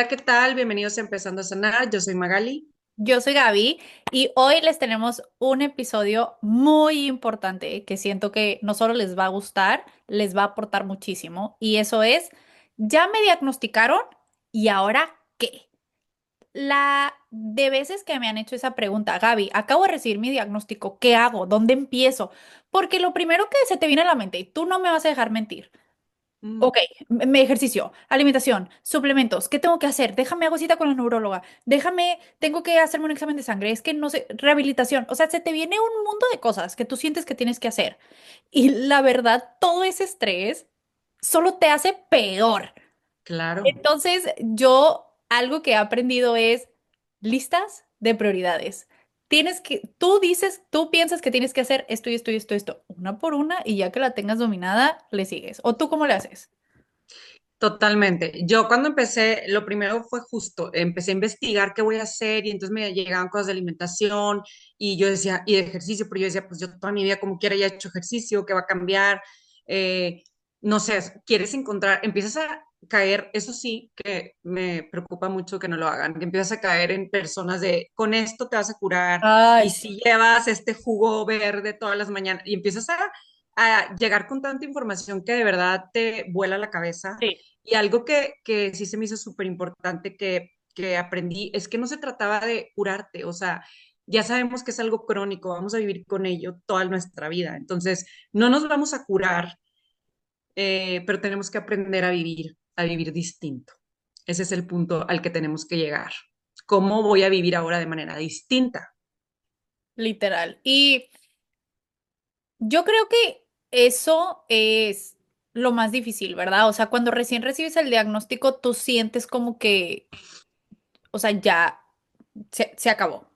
Hola, ¿qué tal? Bienvenidos a Empezando a Sanar. Yo soy Magali. Yo soy Gaby y hoy les tenemos un episodio muy importante que siento que no solo les va a gustar, les va a aportar muchísimo y eso es, ya me diagnosticaron y ahora qué. La de veces que me han hecho esa pregunta, Gaby, acabo de recibir mi diagnóstico, ¿qué hago? ¿Dónde empiezo? Porque lo primero que se te viene a la mente, y tú no me vas a dejar mentir. Mm, Ok, me ejercicio, alimentación, suplementos, ¿qué tengo que hacer? Déjame hago cita con la neuróloga, déjame, tengo que hacerme un examen de sangre, es que no sé, rehabilitación, o sea, se te viene un mundo de cosas que tú sientes que tienes que hacer. Y la verdad, todo ese estrés solo te hace peor. claro, Entonces, yo algo que he aprendido es listas de prioridades. Tú dices, tú piensas que tienes que hacer esto y esto y esto y esto, una por una, y ya que la tengas dominada, le sigues. ¿O tú cómo le haces? totalmente. Yo cuando empecé, lo primero fue justo, empecé a investigar qué voy a hacer y entonces me llegaban cosas de alimentación y yo decía, y de ejercicio, pero yo decía, pues yo toda mi vida como quiera ya he hecho ejercicio, ¿qué va a cambiar? Eh, no sé, quieres encontrar, empiezas a caer, eso sí, que me preocupa mucho que no lo hagan, que empiezas a caer en personas de, con esto te vas a curar Ay, y sí. si llevas este jugo verde todas las mañanas y empiezas a llegar con tanta información que de verdad te vuela la cabeza. Sí. Y algo que sí se me hizo súper importante que aprendí es que no se trataba de curarte, o sea, ya sabemos que es algo crónico, vamos a vivir con ello toda nuestra vida. Entonces, no nos vamos a curar, pero tenemos que aprender a vivir distinto. Ese es el punto al que tenemos que llegar. ¿Cómo voy a vivir ahora de manera distinta? Literal. Y yo creo que eso es lo más difícil, ¿verdad? O sea, cuando recién recibes el diagnóstico, tú sientes como que, o sea, ya se acabó.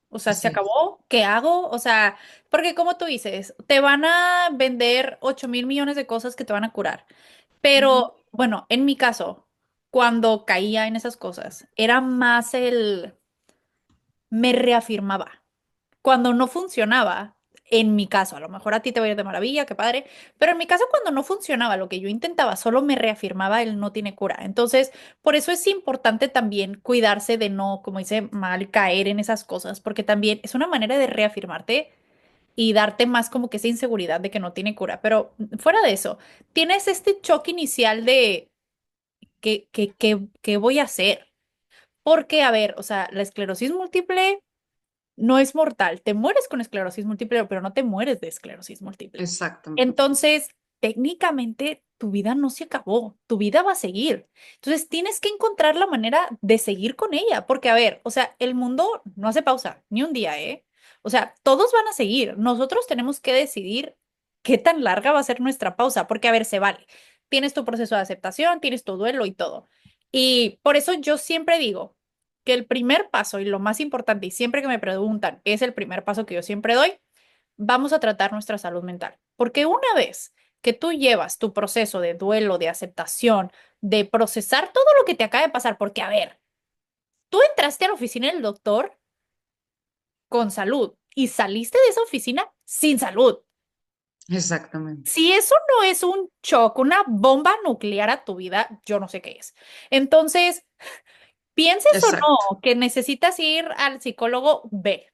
O sea, se Así es. acabó. ¿Qué hago? O sea, porque como tú dices, te van a vender 8.000 millones de cosas que te van a curar. Ujú. Pero bueno, en mi caso, cuando caía en esas cosas, era más me reafirmaba. Cuando no funcionaba, en mi caso, a lo mejor a ti te va a ir de maravilla, qué padre, pero en mi caso cuando no funcionaba lo que yo intentaba, solo me reafirmaba el no tiene cura. Entonces, por eso es importante también cuidarse de no, como dice mal, caer en esas cosas, porque también es una manera de reafirmarte y darte más como que esa inseguridad de que no tiene cura. Pero fuera de eso, tienes este choque inicial de qué voy a hacer. Porque, a ver, o sea, la esclerosis múltiple no es mortal. Te mueres con esclerosis múltiple, pero no te mueres de esclerosis múltiple. Exactamente. Entonces, técnicamente, tu vida no se acabó, tu vida va a seguir. Entonces, tienes que encontrar la manera de seguir con ella, porque, a ver, o sea, el mundo no hace pausa, ni un día, ¿eh? O sea, todos van a seguir. Nosotros tenemos que decidir qué tan larga va a ser nuestra pausa, porque, a ver, se vale. Tienes tu proceso de aceptación, tienes tu duelo y todo. Y por eso yo siempre digo, que el primer paso y lo más importante, y siempre que me preguntan, es el primer paso que yo siempre doy, vamos a tratar nuestra salud mental. Porque una vez que tú llevas tu proceso de duelo, de aceptación, de procesar todo lo que te acaba de pasar, porque a ver, tú entraste a la oficina del doctor con salud y saliste de esa oficina sin salud. Exactamente. Si eso no es un shock, una bomba nuclear a tu vida, yo no sé qué es. Entonces, pienses o Exacto. no que necesitas ir al psicólogo, ve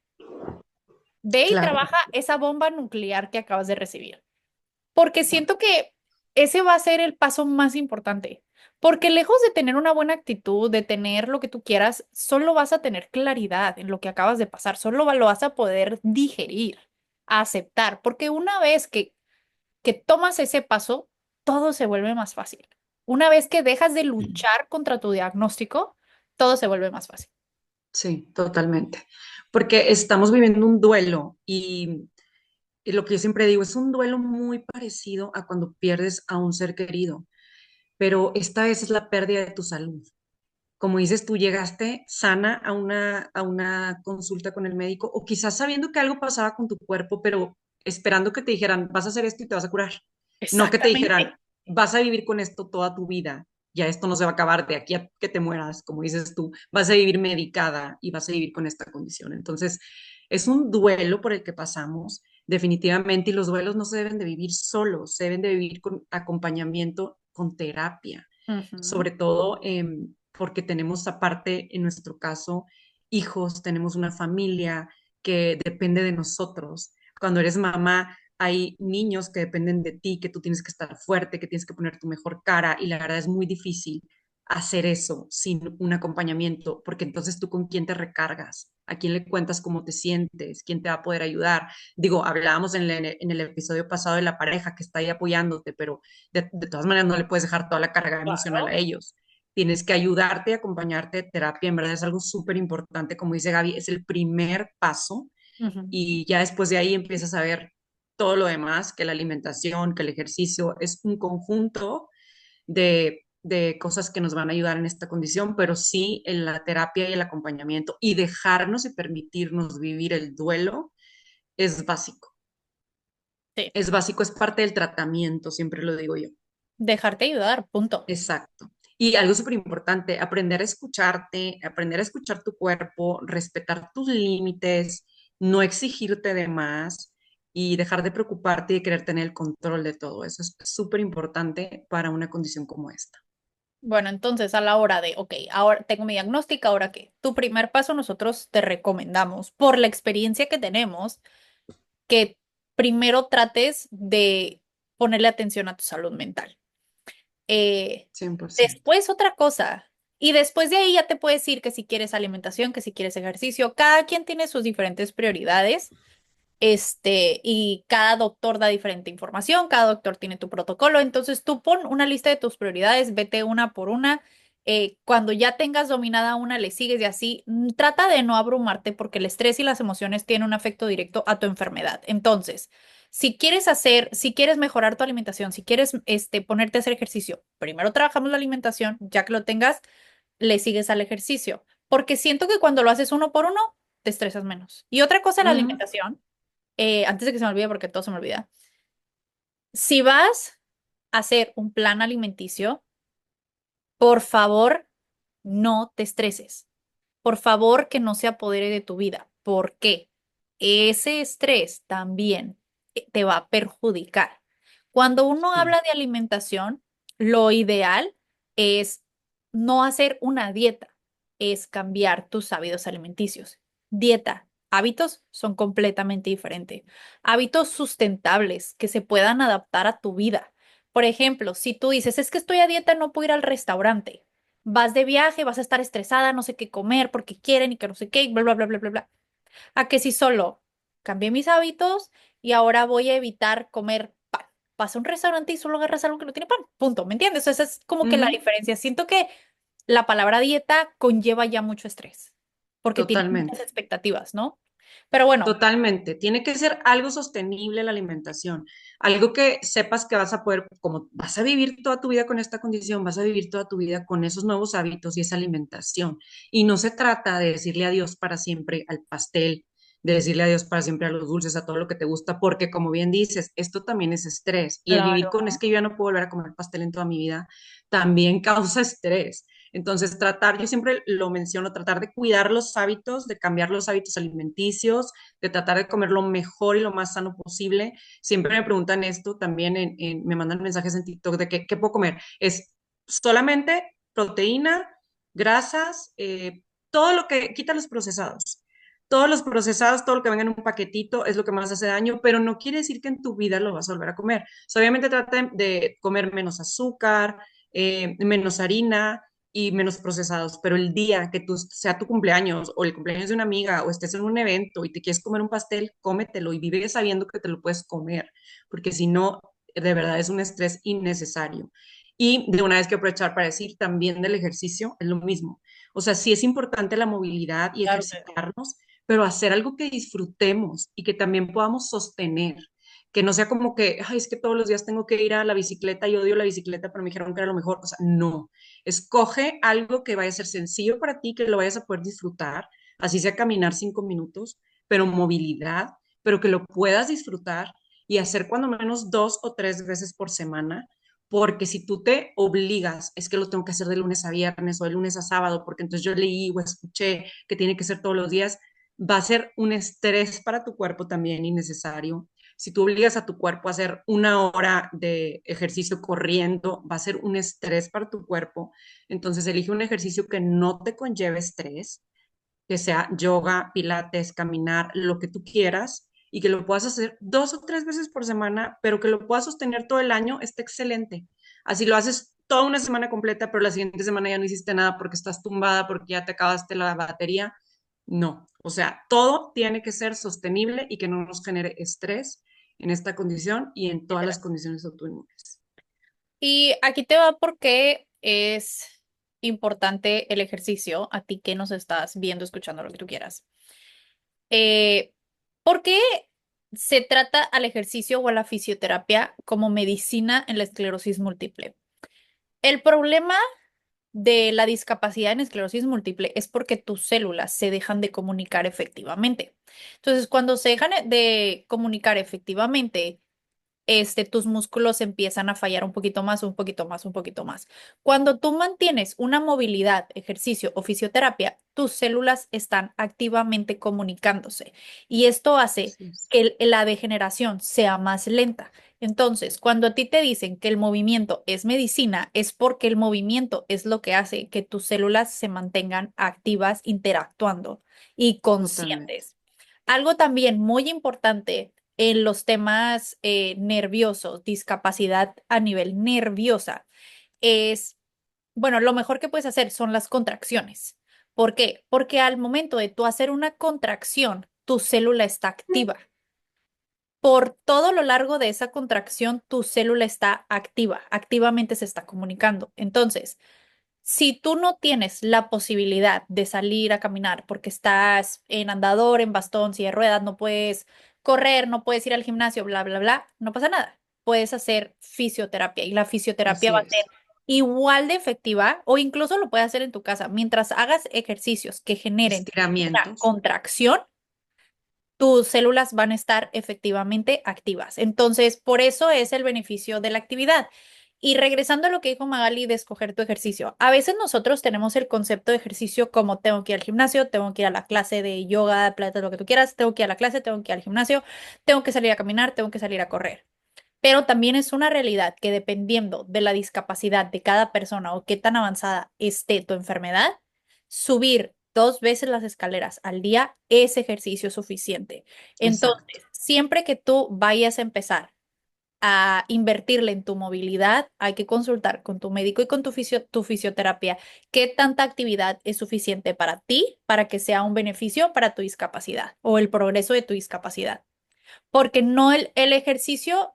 y Claro. trabaja esa bomba nuclear que acabas de recibir. Porque siento que ese va a ser el paso más importante. Porque lejos de tener una buena actitud, de tener lo que tú quieras, solo vas a tener claridad en lo que acabas de pasar, lo vas a poder digerir, aceptar. Porque una vez que tomas ese paso, todo se vuelve más fácil. Una vez que dejas de luchar contra tu diagnóstico, todo se vuelve más fácil. Sí, totalmente. Porque estamos viviendo un duelo y lo que yo siempre digo, es un duelo muy parecido a cuando pierdes a un ser querido, pero esta vez es la pérdida de tu salud. Como dices, tú llegaste sana a una consulta con el médico o quizás sabiendo que algo pasaba con tu cuerpo, pero esperando que te dijeran, vas a hacer esto y te vas a curar. No que te dijeran, Exactamente. vas a vivir con esto toda tu vida, ya esto no se va a acabar de aquí a que te mueras, como dices tú, vas a vivir medicada y vas a vivir con esta condición. Entonces, es un duelo por el que pasamos, definitivamente, y los duelos no se deben de vivir solos, se deben de vivir con acompañamiento, con terapia, Ujú. sobre todo porque tenemos aparte, en nuestro caso, hijos, tenemos una familia que depende de nosotros. Cuando eres mamá, hay niños que dependen de ti, que tú tienes que estar fuerte, que tienes que poner tu mejor cara y la verdad es muy difícil hacer eso sin un acompañamiento, porque entonces tú con quién te recargas, a quién le cuentas cómo te sientes, quién te va a poder ayudar. Digo, hablábamos en el episodio pasado de la pareja que está ahí apoyándote, pero de todas maneras no le puedes dejar toda la carga emocional a Claro. ellos. Tienes que ayudarte y acompañarte de terapia, en verdad es algo súper importante, como dice Gaby, es el primer paso Ujú. y ya después de ahí empiezas a ver todo lo demás, que la alimentación, que el ejercicio, es un conjunto de cosas que nos van a ayudar en esta condición, pero sí en la terapia y el acompañamiento y dejarnos y permitirnos vivir el duelo es básico. Sí, Es básico, es parte del tratamiento, siempre lo digo yo. dejarte ayudar, punto. Exacto. Y algo súper importante, aprender a escucharte, aprender a escuchar tu cuerpo, respetar tus límites, no exigirte de más y dejar de preocuparte y querer tener el control de todo. Eso es súper importante para una condición como esta. Bueno, entonces a la hora de, ok, ahora tengo mi diagnóstico, ¿ahora qué? Tu primer paso nosotros te recomendamos, por la experiencia que tenemos, que primero trates de ponerle atención a tu salud mental. Eh, 100%. Después otra cosa, y después de ahí ya te puedes decir que si quieres alimentación, que si quieres ejercicio, cada quien tiene sus diferentes prioridades. Y cada doctor da diferente información, cada doctor tiene tu protocolo, entonces tú pon una lista de tus prioridades, vete una por una. Cuando ya tengas dominada una, le sigues y así. Trata de no abrumarte porque el estrés y las emociones tienen un efecto directo a tu enfermedad. Entonces, si quieres mejorar tu alimentación, si quieres ponerte a hacer ejercicio, primero trabajamos la alimentación, ya que lo tengas, le sigues al ejercicio, porque siento que cuando lo haces uno por uno, te estresas menos. Y otra cosa, la Ujú. alimentación antes de que se me olvide, porque todo se me olvida, si vas a hacer un plan alimenticio, por favor, no te estreses. Por favor, que no se apodere de tu vida. ¿Por qué? Ese estrés también te va a perjudicar. Cuando uno Sí, habla de alimentación, lo ideal es no hacer una dieta, es cambiar tus hábitos alimenticios. Dieta, hábitos son completamente diferentes. Hábitos sustentables que se puedan adaptar a tu vida. Por ejemplo, si tú dices, es que estoy a dieta, no puedo ir al restaurante. Vas de viaje, vas a estar estresada, no sé qué comer porque quieren y que no sé qué, y bla, bla, bla, bla, bla, bla. A que si solo cambié mis hábitos y ahora voy a evitar comer pan. Vas a un restaurante y solo agarras algo que no tiene pan. Punto. ¿Me entiendes? Esa es como que la ujú. diferencia. Siento que la palabra dieta conlleva ya mucho estrés porque tiene muchas Totalmente. expectativas, ¿no? Pero bueno, Totalmente. Tiene que ser algo sostenible la alimentación, algo que sepas que vas a poder, como vas a vivir toda tu vida con esta condición, vas a vivir toda tu vida con esos nuevos hábitos y esa alimentación. Y no se trata de decirle adiós para siempre al pastel, de decirle adiós para siempre a los dulces, a todo lo que te gusta, porque como bien dices, esto también es estrés. Y el vivir con, es claro. que yo ya no puedo volver a comer pastel en toda mi vida, también causa estrés. Entonces, tratar, yo siempre lo menciono, tratar de cuidar los hábitos, de cambiar los hábitos alimenticios, de tratar de comer lo mejor y lo más sano posible. Siempre me preguntan esto, también me mandan mensajes en TikTok de qué puedo comer. Es solamente proteína, grasas, todo lo que quita los procesados. Todos los procesados, todo lo que venga en un paquetito es lo que más hace daño, pero no quiere decir que en tu vida lo vas a volver a comer. Obviamente trata de comer menos azúcar, menos harina, y menos procesados, pero el día que sea tu cumpleaños o el cumpleaños de una amiga o estés en un evento y te quieres comer un pastel, cómetelo y vive sabiendo que te lo puedes comer, porque si no, de verdad es un estrés innecesario. Y de una vez que aprovechar para decir también del ejercicio, es lo mismo. O sea, sí es importante la movilidad y Claro que ejercitarnos, pero hacer algo que disfrutemos y que también podamos sostener, que no sea como que, ay, es que todos los días tengo que ir a la bicicleta y odio la bicicleta, pero me dijeron que era lo mejor. O sea, no, escoge algo que vaya a ser sencillo para ti, que lo vayas a poder disfrutar, así sea caminar 5 minutos, pero movilidad, pero que lo puedas disfrutar y hacer cuando menos 2 o 3 veces por semana, porque si tú te obligas, es que lo tengo que hacer de lunes a viernes o de lunes a sábado, porque entonces yo leí o escuché que tiene que ser todos los días, va a ser un estrés para tu cuerpo también innecesario. Si tú obligas a tu cuerpo a hacer 1 hora de ejercicio corriendo, va a ser un estrés para tu cuerpo. Entonces, elige un ejercicio que no te conlleve estrés, que sea yoga, pilates, caminar, lo que tú quieras y que lo puedas hacer 2 o 3 veces por semana, pero que lo puedas sostener todo el año, está excelente. Así lo haces toda una semana completa, pero la siguiente semana ya no hiciste nada porque estás tumbada, porque ya te acabaste la batería. No, o sea, todo tiene que ser sostenible y que no nos genere estrés en esta condición y en todas las condiciones autoinmunes. Y aquí te va porque es importante el ejercicio, a ti que nos estás viendo, escuchando lo que tú quieras. ¿Por qué se trata al ejercicio o a la fisioterapia como medicina en la esclerosis múltiple? El problema de la discapacidad en esclerosis múltiple es porque tus células se dejan de comunicar efectivamente. Entonces, cuando se dejan de comunicar efectivamente, tus músculos empiezan a fallar un poquito más, un poquito más, un poquito más. Cuando tú mantienes una movilidad, ejercicio o fisioterapia, tus células están activamente comunicándose y esto hace Así es. que la degeneración sea más lenta. Entonces, cuando a ti te dicen que el movimiento es medicina, es porque el movimiento es lo que hace que tus células se mantengan activas, interactuando y Totalmente. conscientes. Algo también muy importante en los temas nerviosos, discapacidad a nivel nerviosa, es, bueno, lo mejor que puedes hacer son las contracciones. ¿Por qué? Porque al momento de tú hacer una contracción, tu célula está activa. Por todo lo largo de esa contracción, tu célula está activa, activamente se está comunicando. Entonces, si tú no tienes la posibilidad de salir a caminar porque estás en andador, en bastón, silla de ruedas, no puedes correr, no puedes ir al gimnasio, bla, bla, bla, no pasa nada. Puedes hacer fisioterapia y la fisioterapia Así va a ser es. igual de efectiva o incluso lo puedes hacer en tu casa. Mientras hagas ejercicios que generen una Estiramientos. contracción, tus células van a estar efectivamente activas. Entonces, por eso es el beneficio de la actividad. Y regresando a lo que dijo Magali de escoger tu ejercicio, a veces nosotros tenemos el concepto de ejercicio como tengo que ir al gimnasio, tengo que ir a la clase de yoga, plata, lo que tú quieras, tengo que ir a la clase, tengo que ir al gimnasio, tengo que salir a caminar, tengo que salir a correr. Pero también es una realidad que dependiendo de la discapacidad de cada persona o qué tan avanzada esté tu enfermedad, subir 2 veces las escaleras al día es ejercicio suficiente. Exacto. Entonces, siempre que tú vayas a empezar a invertirle en tu movilidad, hay que consultar con tu médico y con tu fisioterapia qué tanta actividad es suficiente para ti para que sea un beneficio para tu discapacidad o el progreso de tu discapacidad. Porque no el ejercicio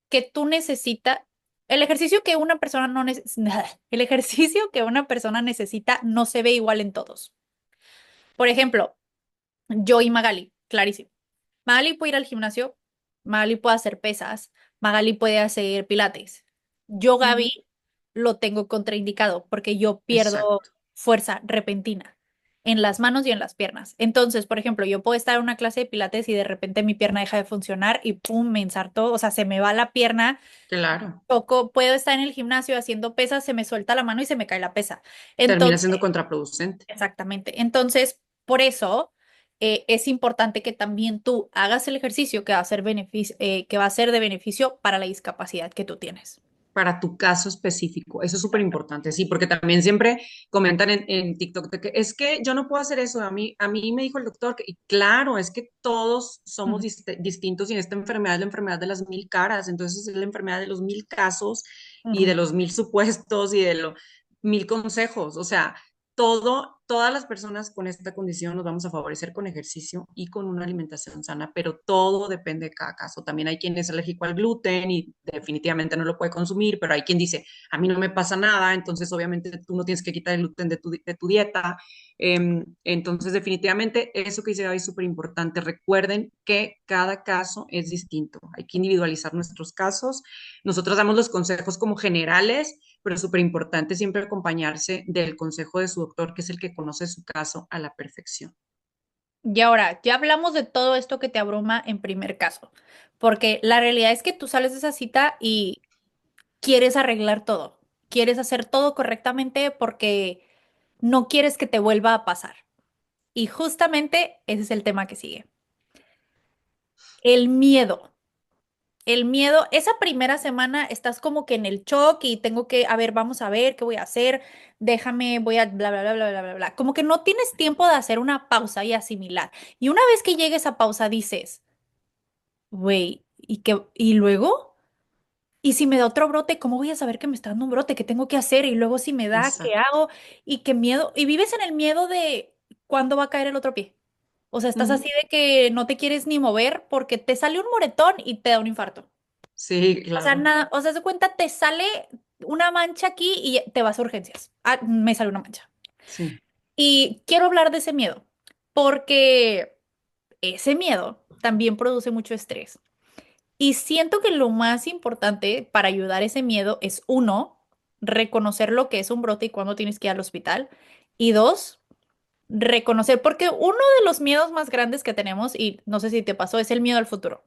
que tú necesitas, el ejercicio que una persona no necesita, el ejercicio que una persona necesita no se ve igual en todos. Por ejemplo, yo y Magali, clarísimo. Magali puede ir al gimnasio, Magali puede hacer pesas, Magali puede hacer pilates. Yo, Ujú. Gaby, lo tengo contraindicado porque yo pierdo Exacto. fuerza repentina en las manos y en las piernas. Entonces, por ejemplo, yo puedo estar en una clase de pilates y de repente mi pierna deja de funcionar y pum, me ensarto, o sea, se me va la pierna. Claro. Poco, puedo estar en el gimnasio haciendo pesas, se me suelta la mano y se me cae la pesa. Termina Entonces, siendo contraproducente. exactamente. Entonces, por eso es importante que también tú hagas el ejercicio que va a ser que va a ser de beneficio para la discapacidad que tú tienes. Para tu caso específico. Eso es súper Exacto. importante, sí, porque también siempre comentan en TikTok de que es que yo no puedo hacer eso. A mí me dijo el doctor que, y claro, es que todos somos Ujú, distintos y en esta enfermedad es la enfermedad de las 1000 caras. Entonces es la enfermedad de los 1000 casos y ujú. de los 1000 supuestos y de los 1000 consejos. O sea, todas las personas con esta condición nos vamos a favorecer con ejercicio y con una alimentación sana, pero todo depende de cada caso. También hay quien es alérgico al gluten y definitivamente no lo puede consumir, pero hay quien dice, a mí no me pasa nada, entonces obviamente tú no tienes que quitar el gluten de tu dieta. Entonces, definitivamente, eso que dice Gaby es súper importante. Recuerden que cada caso es distinto. Hay que individualizar nuestros casos. Nosotros damos los consejos como generales, pero es súper importante siempre acompañarse del consejo de su doctor, que es el que conoce su caso a la perfección. Y ahora, ya hablamos de todo esto que te abruma en primer caso, porque la realidad es que tú sales de esa cita y quieres arreglar todo, quieres hacer todo correctamente porque no quieres que te vuelva a pasar. Y justamente ese es el tema que sigue. El miedo. el miedo, esa primera semana estás como que en el shock y tengo que, a ver, vamos a ver qué voy a hacer, déjame, voy a bla, bla, bla, bla, bla, bla, bla. Como que no tienes tiempo de hacer una pausa y asimilar. Y una vez que llegue esa pausa, dices, güey, ¿y luego? ¿Y si me da otro brote, cómo voy a saber que me está dando un brote? ¿Qué tengo que hacer? Y luego si me da, ¿qué Exacto. hago? Y qué miedo. Y vives en el miedo de cuándo va a caer el otro pie. O sea, estás así Ujú. de que no te quieres ni mover porque te sale un moretón y te da un infarto. Sí, O sea, claro. nada, o sea, se cuenta, te sale una mancha aquí y te vas a urgencias. Ah, me sale una mancha. Sí, Y quiero hablar de ese miedo, porque ese miedo también produce mucho estrés. Y siento que lo más importante para ayudar ese miedo es, uno, reconocer lo que es un brote y cuándo tienes que ir al hospital. Y dos, reconocer, porque uno de los miedos más grandes que tenemos, y no sé si te pasó, es el miedo al futuro.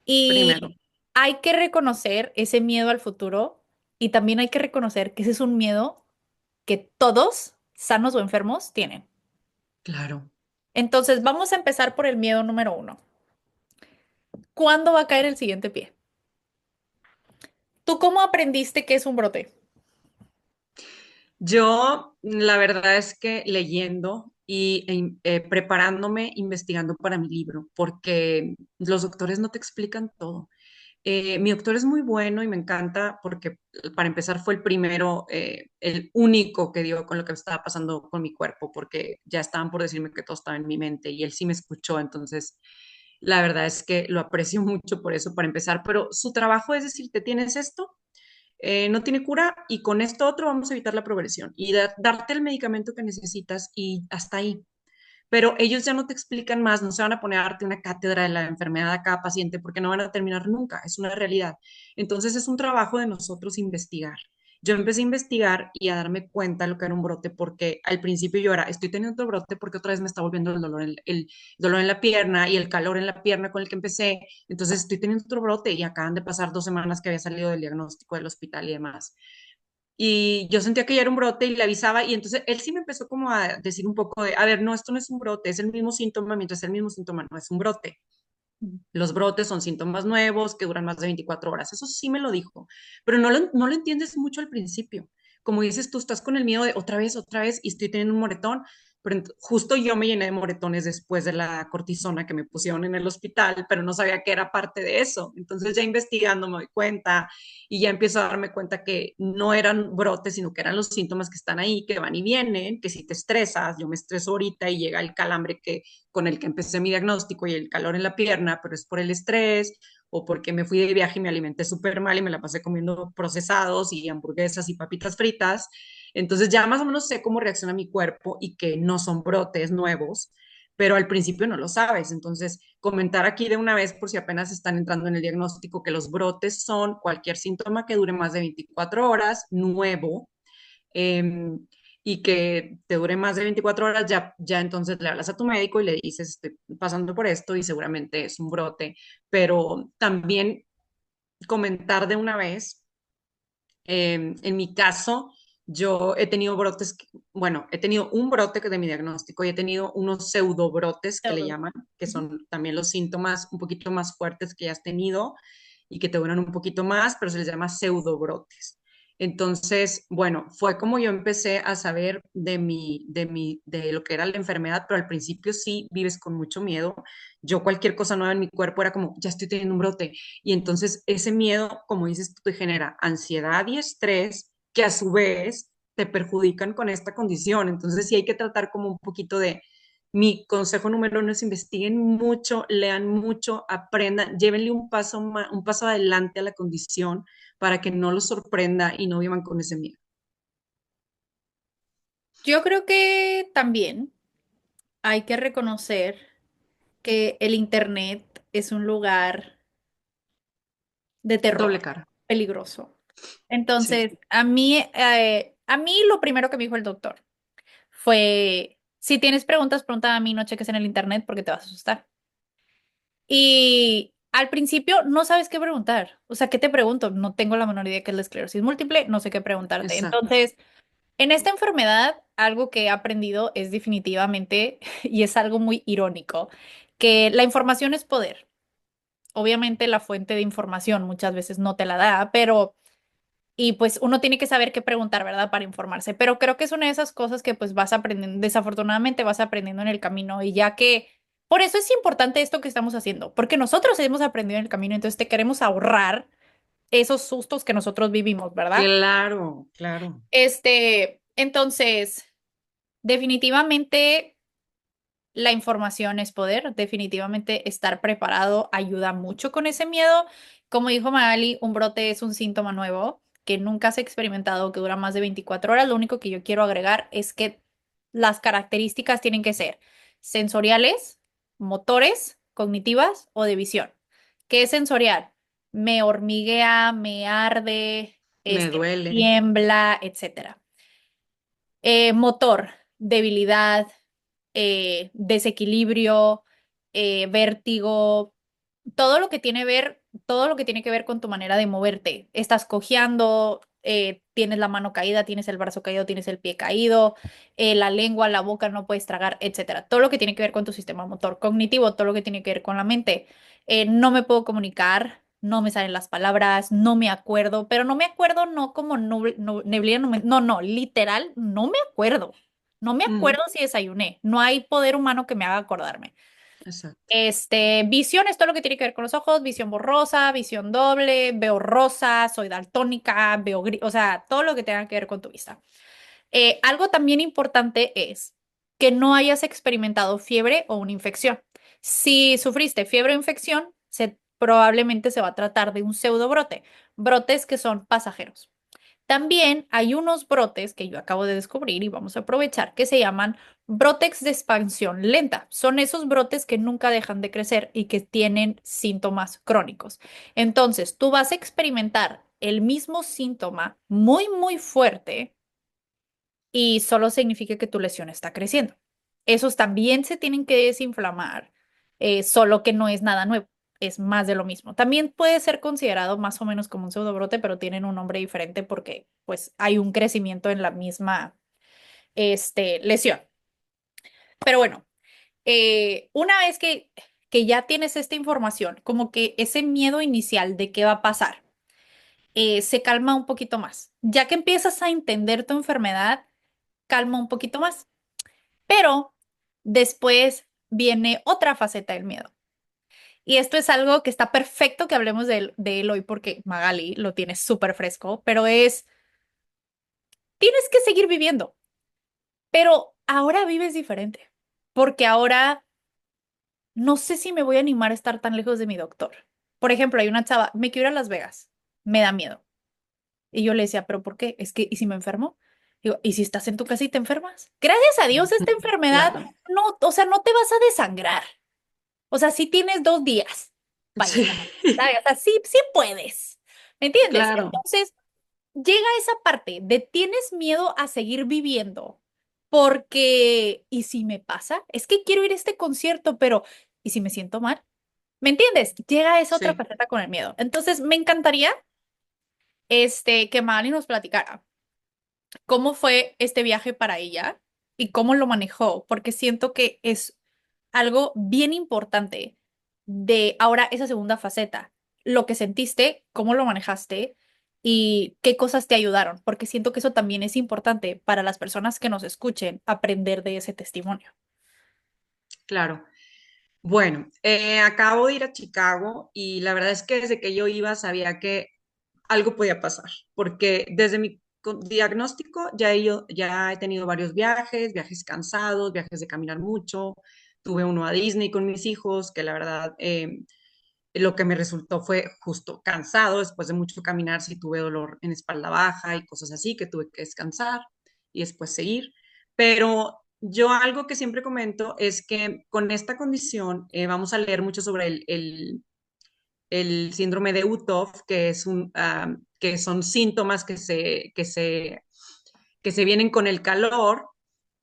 primero, Y hay que reconocer ese miedo al futuro y también hay que reconocer que ese es un miedo que todos, sanos o enfermos, tienen. claro. Entonces, vamos a empezar por el miedo número uno. ¿Cuándo va a caer el siguiente pie? ¿Tú cómo aprendiste que es un brote? Yo, la verdad es que leyendo y preparándome, investigando para mi libro, porque los doctores no te explican todo. Mi doctor es muy bueno y me encanta porque, para empezar, fue el primero, el único que dio con lo que estaba pasando con mi cuerpo, porque ya estaban por decirme que todo estaba en mi mente y él sí me escuchó, entonces la verdad es que lo aprecio mucho por eso, para empezar, pero su trabajo es decirte, tienes esto, no tiene cura y con esto otro vamos a evitar la progresión y darte el medicamento que necesitas y hasta ahí. Pero ellos ya no te explican más, no se van a poner a darte una cátedra de la enfermedad a cada paciente porque no van a terminar nunca, es una realidad. Entonces es un trabajo de nosotros investigar. Yo empecé a investigar y a darme cuenta de lo que era un brote porque al principio yo era, estoy teniendo otro brote porque otra vez me está volviendo el dolor en la pierna y el calor en la pierna con el que empecé. Entonces estoy teniendo otro brote y acaban de pasar 2 semanas que había salido del diagnóstico del hospital y demás. Y yo sentía que ya era un brote y le avisaba y entonces él sí me empezó como a decir un poco de, a ver, no, esto no es un brote, es el mismo síntoma, mientras el mismo síntoma no es un brote. Los brotes son síntomas nuevos que duran más de 24 horas. Eso sí me lo dijo, pero no lo entiendes mucho al principio. Como dices, tú estás con el miedo de otra vez, y estoy teniendo un moretón, pero justo yo me llené de moretones después de la cortisona que me pusieron en el hospital, pero no sabía que era parte de eso. Entonces ya investigando me doy cuenta y ya empiezo a darme cuenta que no eran brotes, sino que eran los síntomas que están ahí, que van y vienen, que si te estresas, yo me estreso ahorita y llega el calambre que con el que empecé mi diagnóstico y el calor en la pierna, pero es por el estrés o porque me fui de viaje y me alimenté súper mal y me la pasé comiendo procesados y hamburguesas y papitas fritas. Entonces ya más o menos sé cómo reacciona mi cuerpo y que no son brotes nuevos, pero al principio no lo sabes. Entonces, comentar aquí de una vez por si apenas están entrando en el diagnóstico que los brotes son cualquier síntoma que dure más de 24 horas, nuevo, eh, y que te dure más de 24 horas, ya entonces le hablas a tu médico y le dices, estoy pasando por esto y seguramente es un brote, pero también comentar de una vez, en mi caso, yo he tenido brotes, bueno, he tenido un brote de mi diagnóstico y he tenido unos pseudobrotes que le Pseudo. llaman, que Ujú. son también los síntomas un poquito más fuertes que ya has tenido y que te duran un poquito más, pero se les llama pseudobrotes. Entonces, bueno, fue como yo empecé a saber de lo que era la enfermedad, pero al principio sí vives con mucho miedo. Yo cualquier cosa nueva en mi cuerpo era como, ya estoy teniendo un brote. Y entonces ese miedo, como dices tú, te genera ansiedad y estrés que a su vez te perjudican con esta condición. Entonces sí hay que tratar como un poquito de, mi consejo número uno es investiguen mucho, lean mucho, aprendan, llévenle un paso adelante a la condición para que no los sorprenda y no vivan con ese miedo. Yo creo que también hay que reconocer que el Internet es un lugar de Doble terror, cara. peligroso. Sí, Entonces, a mí lo primero que me dijo el doctor fue, si tienes preguntas, pregunta a mí, no cheques en el Internet porque te vas a asustar. Y al principio no sabes qué preguntar. O sea, ¿qué te pregunto? No tengo la menor idea qué es la esclerosis múltiple, no sé qué preguntarte. exacto. Entonces, en esta enfermedad, algo que he aprendido es definitivamente, y es algo muy irónico, que la información es poder. Obviamente la fuente de información muchas veces no te la da, pero y pues uno tiene que saber qué preguntar, ¿verdad? Para informarse. Pero creo que es una de esas cosas que pues vas aprendiendo, desafortunadamente vas aprendiendo en el camino y ya que por eso es importante esto que estamos haciendo, porque nosotros hemos aprendido en el camino, entonces te queremos ahorrar esos sustos que nosotros vivimos, ¿verdad? Claro, claro. Entonces, definitivamente la información es poder, definitivamente estar preparado ayuda mucho con ese miedo. Como dijo Magali, un brote es un síntoma nuevo que nunca has experimentado, que dura más de 24 horas. Lo único que yo quiero agregar es que las características tienen que ser sensoriales, motores, cognitivas o de visión. ¿Qué es sensorial? Me hormiguea, me arde, Me me duele. tiembla, etcétera. Motor, debilidad, desequilibrio, vértigo, todo lo que tiene que ver con tu manera de moverte. Estás cojeando, tienes la mano caída, tienes el brazo caído, tienes el pie caído, la lengua, la boca, no puedes tragar, etcétera. Todo lo que tiene que ver con tu sistema motor cognitivo, todo lo que tiene que ver con la mente. No me puedo comunicar. No me salen las palabras, no me acuerdo, pero no me acuerdo no como neblina, no, literal, no me acuerdo. No me Ujú, acuerdo si desayuné. No hay poder humano que me haga acordarme. exacto. Visión es todo lo que tiene que ver con los ojos, visión borrosa, visión doble, veo rosa, soy daltónica, veo gris, o sea, todo lo que tenga que ver con tu vista. Algo también importante es que no hayas experimentado fiebre o una infección. Si sufriste fiebre o infección, probablemente se va a tratar de un pseudobrote, brotes que son pasajeros. También hay unos brotes que yo acabo de descubrir y vamos a aprovechar que se llaman brotes de expansión lenta. Son esos brotes que nunca dejan de crecer y que tienen síntomas crónicos. Entonces, tú vas a experimentar el mismo síntoma muy, muy fuerte y solo significa que tu lesión está creciendo. Esos también se tienen que desinflamar, solo que no es nada nuevo, es más de lo mismo. También puede ser considerado más o menos como un pseudobrote, pero tienen un nombre diferente porque pues hay un crecimiento en la misma lesión. Pero bueno, una vez que ya tienes esta información, como que ese miedo inicial de qué va a pasar, se calma un poquito más. Ya que empiezas a entender tu enfermedad, calma un poquito más. Pero después viene otra faceta del miedo. Y esto es algo que está perfecto que hablemos de él hoy porque Magali lo tiene súper fresco, pero tienes que seguir viviendo, pero ahora vives diferente, porque ahora no sé si me voy a animar a estar tan lejos de mi doctor. Por ejemplo, hay una chava, me quiero ir a Las Vegas, me da miedo. Y yo le decía, ¿pero por qué? Es que, ¿y si me enfermo? Digo, ¿y si estás en tu casa y te enfermas? Gracias a Dios, esta enfermedad Claro. no, o sea, no te vas a desangrar. O sea, sí tienes 2 días para Sí, llegar, ¿sabes? O sea, sí, sí puedes. ¿Me entiendes? claro. Entonces, llega esa parte de tienes miedo a seguir viviendo porque, ¿y si me pasa? Es que quiero ir a este concierto, pero ¿y si me siento mal? ¿Me entiendes? Llega esa otra Sí. faceta con el miedo. Entonces, me encantaría que Mali nos platicara cómo fue este viaje para ella y cómo lo manejó, porque siento que es algo bien importante de ahora esa segunda faceta, lo que sentiste, cómo lo manejaste y qué cosas te ayudaron, porque siento que eso también es importante para las personas que nos escuchen aprender de ese testimonio. Claro. Bueno, acabo de ir a Chicago y la verdad es que desde que yo iba sabía que algo podía pasar, porque desde mi diagnóstico ya he tenido varios viajes, viajes cansados, viajes de caminar mucho. Tuve uno a Disney con mis hijos, que la verdad lo que me resultó fue justo cansado, después de mucho caminar, sí tuve dolor en espalda baja y cosas así, que tuve que descansar y después seguir. Pero yo algo que siempre comento es que con esta condición vamos a leer mucho sobre el síndrome de Uthoff, que son síntomas que se vienen con el calor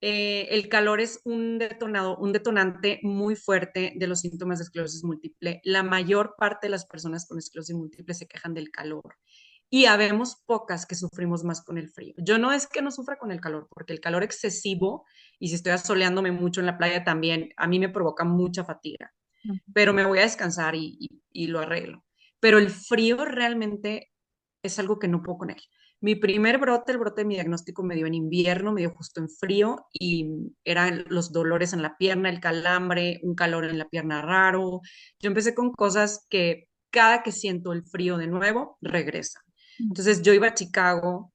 es un detonante muy fuerte de los síntomas de esclerosis múltiple. La mayor parte de las personas con esclerosis múltiple se quejan del calor y habemos pocas que sufrimos más con el frío. Yo no es que no sufra con el calor, porque el calor excesivo y si estoy asoleándome mucho en la playa también, a mí me provoca mucha fatiga. pero me voy a descansar y lo arreglo. Pero el frío realmente es algo que no puedo con él. Mi primer brote, el brote de mi diagnóstico me dio en invierno, me dio justo en frío y eran los dolores en la pierna, el calambre, un calor en la pierna raro. Yo empecé con cosas que cada que siento el frío de nuevo, regresa. Entonces yo iba a Chicago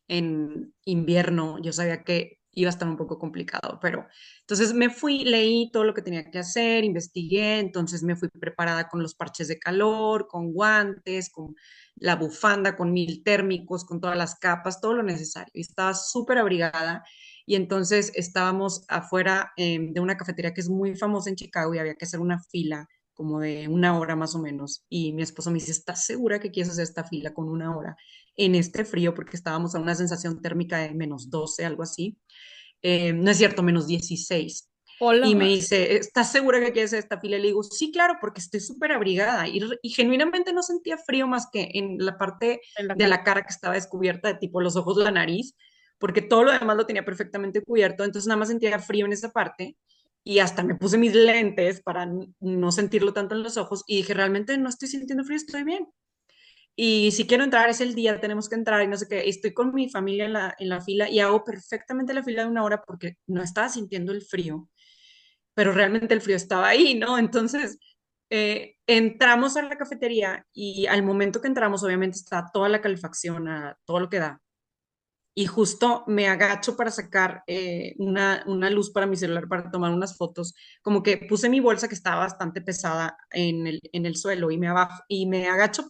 en invierno, yo sabía que iba a estar un poco complicado, pero entonces me fui, leí todo lo que tenía que hacer, investigué, entonces me fui preparada con los parches de calor, con guantes, con la bufanda, con 1000 térmicos, con todas las capas, todo lo necesario. Y estaba súper abrigada y entonces estábamos afuera de una cafetería que es muy famosa en Chicago y había que hacer una fila como de una hora más o menos. Y mi esposo me dice, ¿estás segura que quieres hacer esta fila con una hora en este frío? Porque estábamos a una sensación térmica de -12, algo así. No es cierto, -16. Y me Hola. dice, ¿estás segura que quieres hacer esta fila? Y le digo, sí, claro, porque estoy súper abrigada. Y genuinamente no sentía frío más que en la parte En la de cara. la cara que estaba descubierta, de tipo los ojos, la nariz, porque todo lo demás lo tenía perfectamente cubierto. Entonces nada más sentía frío en esa parte. Y hasta me puse mis lentes para no sentirlo tanto en los ojos. Y dije, realmente no estoy sintiendo frío, estoy bien. Y si quiero entrar es el día, tenemos que entrar y no sé qué. Estoy con mi familia en la fila y hago perfectamente la fila de una hora porque no estaba sintiendo el frío, pero realmente el frío estaba ahí, ¿no? Entonces, entramos a la cafetería y al momento que entramos, obviamente está toda la calefacción, a todo lo que da. Y justo me agacho para sacar una luz para mi celular para tomar unas fotos. Como que puse mi bolsa que estaba bastante pesada en el suelo y y me agacho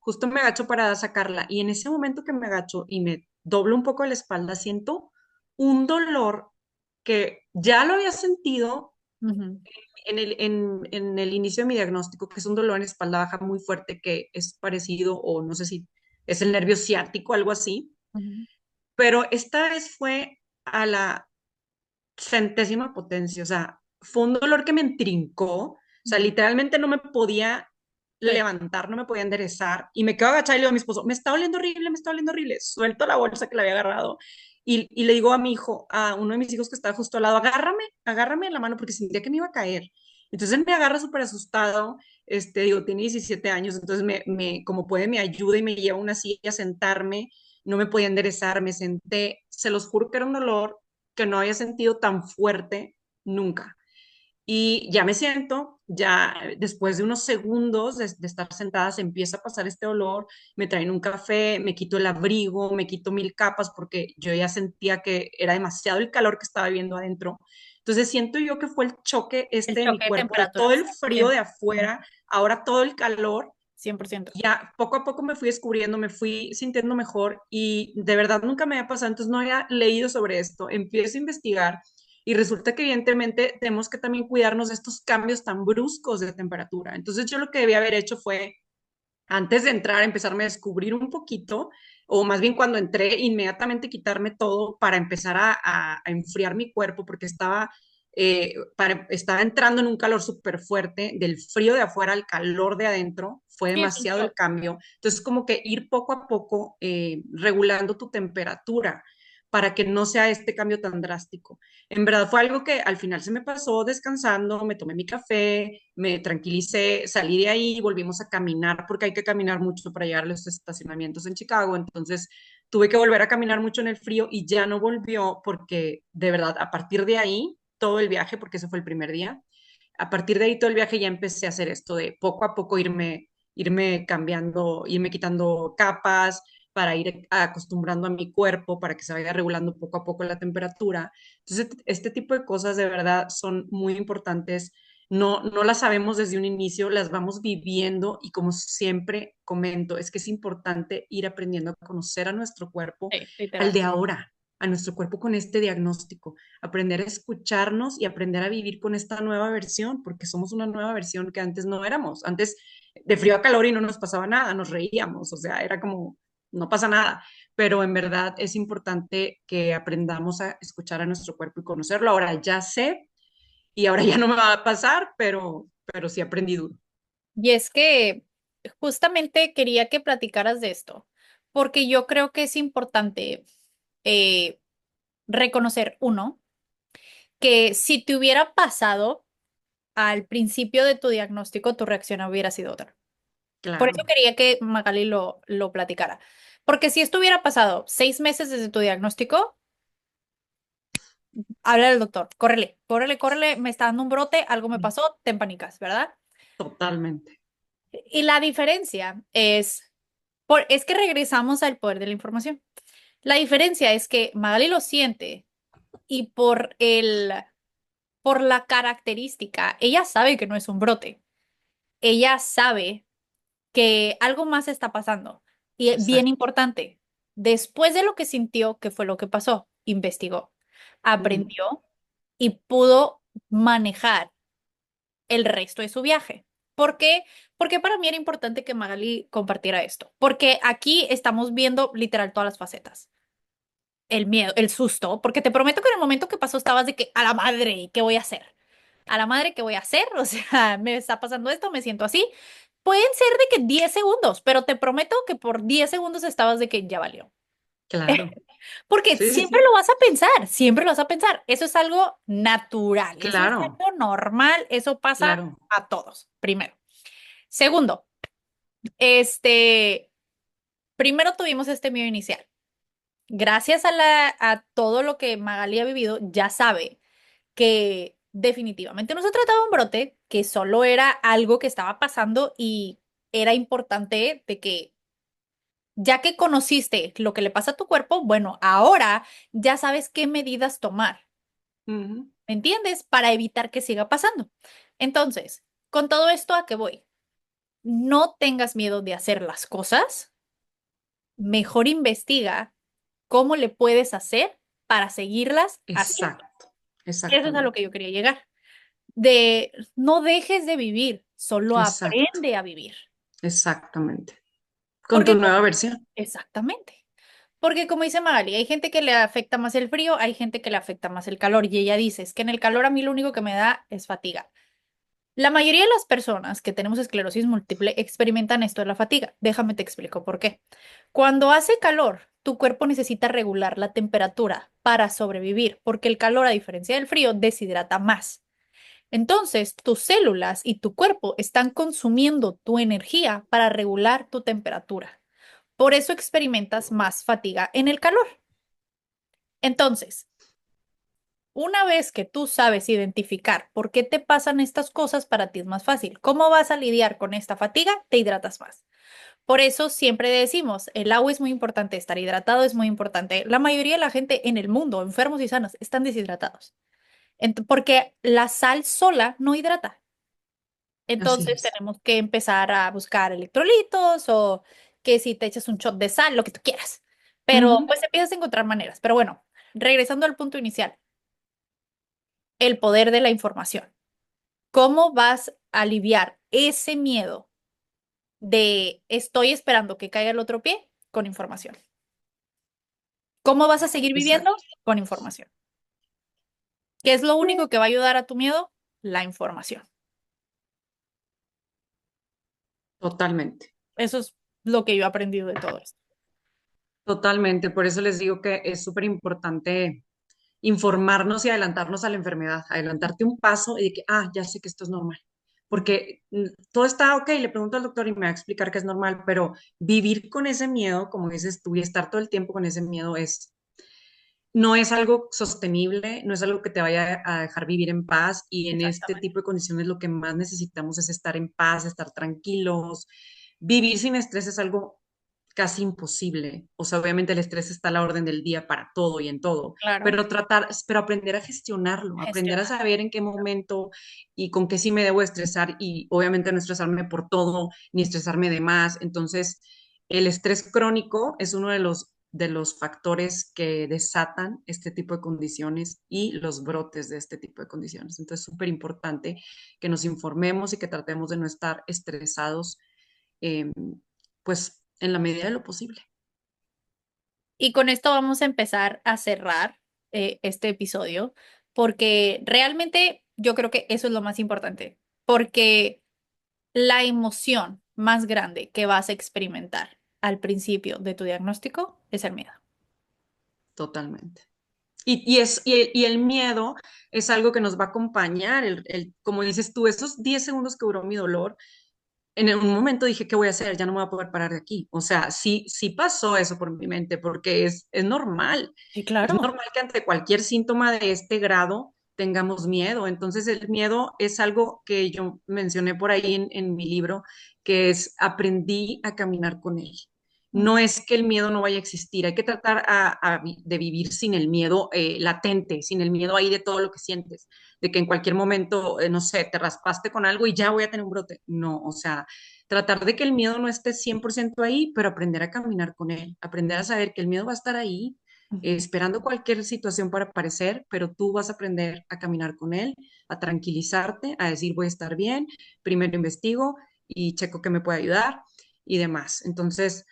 justo me agacho para sacarla. Y en ese momento que me agacho y me doblo un poco la espalda, siento un dolor que ya lo había sentido Ujú, en el inicio de mi diagnóstico, que es un dolor en espalda baja muy fuerte que es parecido, o no sé si es el nervio ciático, algo así, ujú. pero esta vez fue a la centésima potencia, o sea, fue un dolor que me entrincó, o sea, Ujú. literalmente no me podía Sí. levantar, no me podía enderezar, y me quedo agachada y le digo a mi esposo, me está oliendo horrible, me está oliendo horrible, suelto la bolsa que le había agarrado, y le digo a mi hijo, a uno de mis hijos que estaba justo al lado, agárrame la mano, porque sentía que me iba a caer. Entonces él me agarra súper asustado, digo, tiene 17 años, entonces como puede, me ayuda y me lleva a una silla a sentarme, no me podía enderezar, me senté, se los juro que era un dolor que no había sentido tan fuerte nunca. Y ya me siento, ya después de unos segundos de estar sentada, se empieza a pasar este olor, me traen un café, me quito el abrigo, me quito 1000 capas porque yo ya sentía que era demasiado el calor que estaba viviendo adentro. Entonces siento yo que fue el choque El de mi choque de cuerpo, de todo temperaturas. el frío 100%. de Ujú, afuera, ahora todo el calor. 100%. Ya poco a poco me fui descubriendo, me fui sintiendo mejor y de verdad nunca me había pasado, entonces no había leído sobre esto, empiezo a investigar y resulta que evidentemente tenemos que también cuidarnos de estos cambios tan bruscos de temperatura. Entonces yo lo que debía haber hecho fue, antes de entrar, empezarme a descubrir un poquito, o más bien cuando entré, inmediatamente quitarme todo para empezar a enfriar mi cuerpo, porque estaba entrando en un calor súper fuerte, del frío de afuera al calor de adentro, fue Sí, es un demasiado el shock. cambio. Entonces, como que ir poco a poco regulando tu temperatura para que no sea este cambio tan drástico. En verdad fue algo que al final se me pasó descansando, me tomé mi café, me tranquilicé, salí de ahí, volvimos a caminar porque hay que caminar mucho para llegar a los estacionamientos en Chicago, entonces tuve que volver a caminar mucho en el frío y ya no volvió porque de verdad a partir de ahí, todo el viaje, porque ese fue el primer día, a partir de ahí todo el viaje ya empecé a hacer esto de poco a poco irme cambiando, irme quitando capas, para ir acostumbrando a mi cuerpo, para que se vaya regulando poco a poco la temperatura. Entonces, este tipo de cosas de verdad son muy importantes. No las sabemos desde un inicio, las vamos viviendo y como siempre comento, es que es importante ir aprendiendo a conocer a nuestro cuerpo, Sí, al literal. de ahora, a nuestro cuerpo con este diagnóstico, aprender a escucharnos y aprender a vivir con esta nueva versión, porque somos una nueva versión que antes no éramos. Antes de frío a calor y no nos pasaba nada, nos reíamos, o sea, era como no pasa nada, pero en verdad es importante que aprendamos a escuchar a nuestro cuerpo y conocerlo. Ahora ya sé y ahora ya no me va a pasar, pero sí aprendí duro. Y es que justamente quería que platicaras de esto, porque yo creo que es importante eh, reconocer, uno, que si te hubiera pasado al principio de tu diagnóstico tu reacción hubiera sido otra. Por eso claro, quería que Magali lo platicara. Porque si esto hubiera pasado 6 meses desde tu diagnóstico, habla al doctor, córrele, córrele, córrele, me está dando un brote, algo me pasó, te empanicas, ¿verdad? totalmente. Y la diferencia es que regresamos al poder de la información. La diferencia es que Magali lo siente y por la característica, ella sabe que no es un brote. Ella sabe que algo más está pasando. Y bien Exacto. importante, después de lo que sintió, ¿qué fue lo que pasó? Investigó, Ujú. aprendió y pudo manejar el resto de su viaje. ¿Por qué? Porque para mí era importante que Magali compartiera esto. Porque aquí estamos viendo literal todas las facetas. El miedo, el susto, porque te prometo que en el momento que pasó estabas de que a la madre, ¿qué voy a hacer? A la madre, ¿qué voy a hacer? O sea, me está pasando esto, me siento así. Pueden ser de que 10 segundos, pero te prometo que por 10 segundos estabas de que ya valió. Claro. Porque Sí, sí, siempre sí. lo vas a pensar, siempre lo vas a pensar. Eso es algo natural, eso es Claro, algo normal, eso pasa claro. a todos, primero. Segundo, este, primero tuvimos este miedo inicial. Gracias a todo lo que Magali ha vivido, ya sabe que definitivamente no se trataba de un brote, que solo era algo que estaba pasando y era importante de que, ya que conociste lo que le pasa a tu cuerpo, bueno, ahora ya sabes qué medidas tomar, Ujú. ¿me entiendes? Para evitar que siga pasando. Entonces, con todo esto, ¿a qué voy? No tengas miedo de hacer las cosas, mejor investiga cómo le puedes hacer para seguirlas haciendo. Exacto, Eso es a lo que exactamente. yo quería llegar. De no dejes de vivir, solo Exacto, aprende a vivir. exactamente. Con tu Porque, nueva versión. exactamente. Porque como dice Magali, hay gente que le afecta más el frío, hay gente que le afecta más el calor. Y ella dice, es que en el calor a mí lo único que me da es fatiga. La mayoría de las personas que tenemos esclerosis múltiple experimentan esto de la fatiga. Déjame te explico por qué. Cuando hace calor, tu cuerpo necesita regular la temperatura para sobrevivir, porque el calor, a diferencia del frío, deshidrata más. Entonces, tus células y tu cuerpo están consumiendo tu energía para regular tu temperatura. Por eso experimentas más fatiga en el calor. Entonces, una vez que tú sabes identificar por qué te pasan estas cosas, para ti es más fácil. ¿Cómo vas a lidiar con esta fatiga? Te hidratas más. Por eso siempre decimos, el agua es muy importante, estar hidratado es muy importante. La mayoría de la gente en el mundo, enfermos y sanos, están deshidratados. Porque la sal sola no hidrata. Así Entonces es. tenemos que empezar a buscar electrolitos o que si te echas un shot de sal, lo que tú quieras. Pero Ujú. pues empiezas a encontrar maneras. Pero bueno, regresando al punto inicial, el poder de la información. ¿Cómo vas a aliviar ese miedo de estoy esperando que caiga el otro pie? Con información. ¿Cómo vas a seguir viviendo? Exacto, Con información. ¿Qué es lo único que va a ayudar a tu miedo? La información. totalmente. Eso es lo que yo he aprendido de todo esto. Totalmente. Por eso les digo que es súper importante informarnos y adelantarnos a la enfermedad, adelantarte un paso y de que, ya sé que esto es normal. Porque todo está ok, le pregunto al doctor y me va a explicar que es normal, pero vivir con ese miedo, como dices tú, y estar todo el tiempo con ese miedo no es algo sostenible, no es algo que te vaya a dejar vivir en paz y en este Exactamente. tipo de condiciones lo que más necesitamos es estar en paz, estar tranquilos. Vivir sin estrés es algo casi imposible. O sea, obviamente el estrés está a la orden del día para todo y en todo, Claro. pero aprender a gestionarlo, aprender a Gestionar. saber en qué momento y con qué sí me debo estresar y obviamente no estresarme por todo ni estresarme de más. Entonces, el estrés crónico es uno de los factores que desatan este tipo de condiciones y los brotes de este tipo de condiciones. Entonces, es súper importante que nos informemos y que tratemos de no estar estresados, eh, pues en la medida de lo posible. Y con esto vamos a empezar a cerrar este episodio, porque realmente yo creo que eso es lo más importante, porque la emoción más grande que vas a experimentar al principio de tu diagnóstico es el miedo. Totalmente. Y el miedo es algo que nos va a acompañar, como dices tú, esos 10 segundos que duró mi dolor, en un momento dije, ¿qué voy a hacer? Ya no me voy a poder parar de aquí. O sea, sí, sí pasó eso por mi mente, porque es normal. Sí, Es claro. normal que ante cualquier síntoma de este grado tengamos miedo. Entonces, el miedo es algo que yo mencioné por ahí en mi libro, que es aprendí a caminar con él. Mm, No es que el miedo no vaya a existir, hay que tratar de vivir sin el miedo latente, sin el miedo ahí de todo lo que sientes, de que en cualquier momento, no sé, te raspaste con algo y ya voy a tener un brote. No, o sea, tratar de que el miedo no esté 100% ahí, pero aprender a caminar con él, aprender a saber que el miedo va a estar ahí, ujú. esperando cualquier situación para aparecer, pero tú vas a aprender a caminar con él, a tranquilizarte, a decir voy a estar bien, primero investigo y checo que me puede ayudar y demás. Entonces,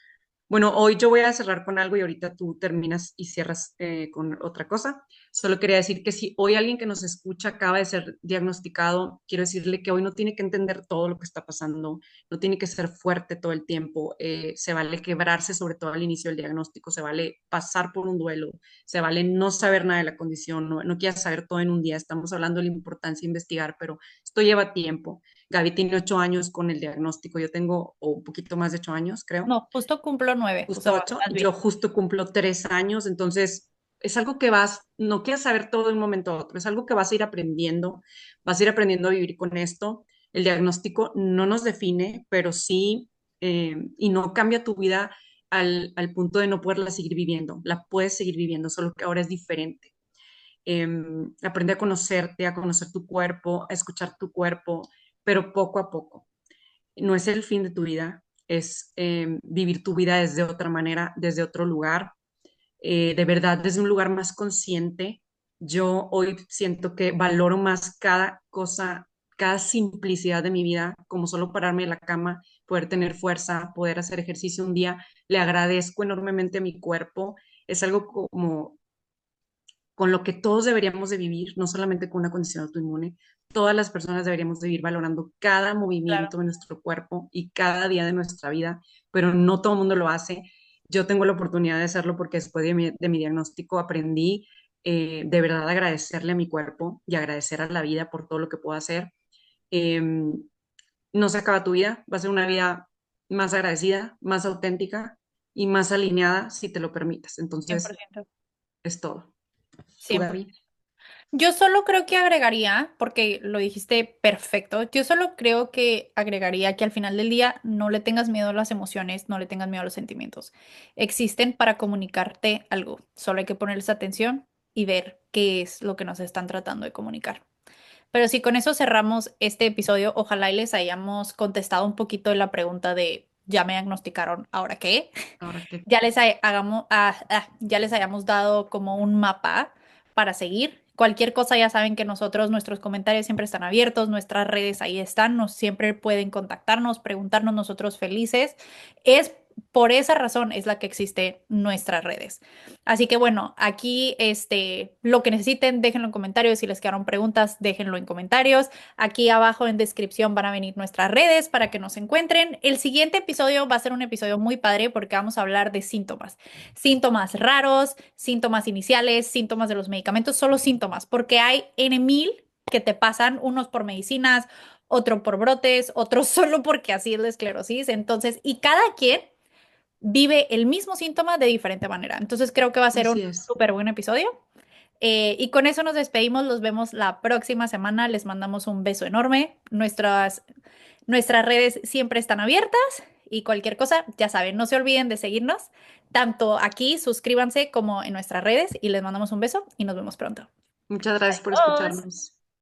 bueno, hoy yo voy a cerrar con algo y ahorita tú terminas y cierras con otra cosa. Solo quería decir que si hoy alguien que nos escucha acaba de ser diagnosticado, quiero decirle que hoy no tiene que entender todo lo que está pasando, no tiene que ser fuerte todo el tiempo, se vale quebrarse, sobre todo al inicio del diagnóstico, se vale pasar por un duelo, se vale no saber nada de la condición, no quieras saber todo en un día. Estamos hablando de la importancia de investigar, pero esto lleva tiempo. Gaby tiene 8 años con el diagnóstico, yo tengo o un poquito más de 8 años, creo, No, justo cumplo 9, o sea, justo 8, vas yo bien. justo cumplo 3 años, entonces es algo que no quieres saber todo de un momento a otro, es algo que vas a ir aprendiendo, vas a ir aprendiendo a vivir con esto. El diagnóstico no nos define, pero sí, y no cambia tu vida al punto de no poderla seguir viviendo, la puedes seguir viviendo, solo que ahora es diferente. Aprende a conocerte, a conocer tu cuerpo, a escuchar tu cuerpo, pero poco a poco. No es el fin de tu vida, es vivir tu vida desde otra manera, desde otro lugar, de verdad desde un lugar más consciente. Yo hoy siento que valoro más cada cosa, cada simplicidad de mi vida, como solo pararme de la cama, poder tener fuerza, poder hacer ejercicio un día. Le agradezco enormemente a mi cuerpo. Es algo como con lo que todos deberíamos de vivir, no solamente con una condición autoinmune, todas las personas deberíamos de vivir valorando cada Claro. movimiento de nuestro cuerpo y cada día de nuestra vida, pero no todo el mundo lo hace. Yo tengo la oportunidad de hacerlo porque después de mi diagnóstico aprendí de verdad a agradecerle a mi cuerpo y agradecer a la vida por todo lo que puedo hacer. Eh, no se acaba tu vida, va a ser una vida más agradecida, más auténtica y más alineada si te lo permites. Entonces, 100%. es todo. ¿Tú, 100%. Gaby? Yo solo creo que agregaría, porque lo dijiste perfecto, yo solo creo que agregaría que al final del día no le tengas miedo a las emociones, no le tengas miedo a los sentimientos. Existen para comunicarte algo, solo hay que ponerles atención y ver qué es lo que nos están tratando de comunicar. Pero si con eso cerramos este episodio, ojalá y les hayamos contestado un poquito de la pregunta de ya me diagnosticaron, ¿ahora qué? Ahora que Ya les hayamos dado como un mapa para seguir. Cualquier cosa ya saben que nosotros, nuestros comentarios siempre están abiertos, nuestras redes ahí están, nos siempre pueden contactarnos, preguntarnos, nosotros felices. Es por esa razón es la que existe nuestras redes. Así que bueno, aquí lo que necesiten, déjenlo en comentarios. Si les quedaron preguntas, déjenlo en comentarios. Aquí abajo en descripción van a venir nuestras redes para que nos encuentren. El siguiente episodio va a ser un episodio muy padre porque vamos a hablar de síntomas. Síntomas raros, síntomas iniciales, síntomas de los medicamentos, solo síntomas, porque hay N mil que te pasan, unos por medicinas, otro por brotes, otros solo porque así es la esclerosis. Entonces, y cada quien vive el mismo síntoma de diferente manera. Entonces, creo que va a ser un así es. súper buen episodio. Y con eso nos despedimos, los vemos la próxima semana, les mandamos un beso enorme, nuestras redes siempre están abiertas y cualquier cosa, ya saben, no se olviden de seguirnos, tanto aquí, suscríbanse como en nuestras redes y les mandamos un beso y nos vemos pronto. Muchas gracias por Adiós. escucharnos.